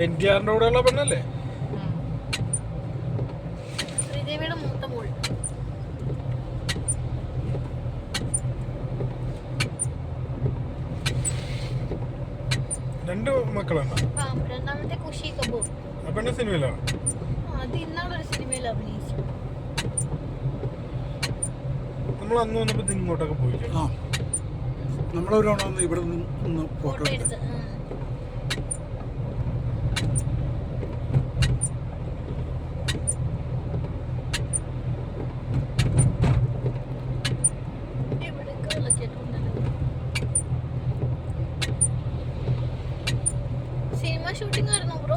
NTR-ന്റെ കൂടെയുള്ള പെണ്ണല്ലേ? ശ്രീദേവിയുടെ മൂത്ത മോൾ. രണ്ട് മക്കളാണ്. രണ്ടാമത്തെ ഖുഷി കപൂർ. ആ പെണ്ണ് സിനിമയിലാണ്. അത് ഇന്നാളൊരു സിനിമയിൽ അഭിനയിച്ചു. നമ്മൾ അന്ന് വന്നപ്പോ ഇങ്ങോട്ടൊക്കെ പോയില്ലേ? നമ്മളൊരാണോ ഇവിടെ നിന്ന് ഫോട്ടോ എടുത്ത്. സിനിമ ഷൂട്ടിംഗ് ആയിരുന്നു ബ്രോ.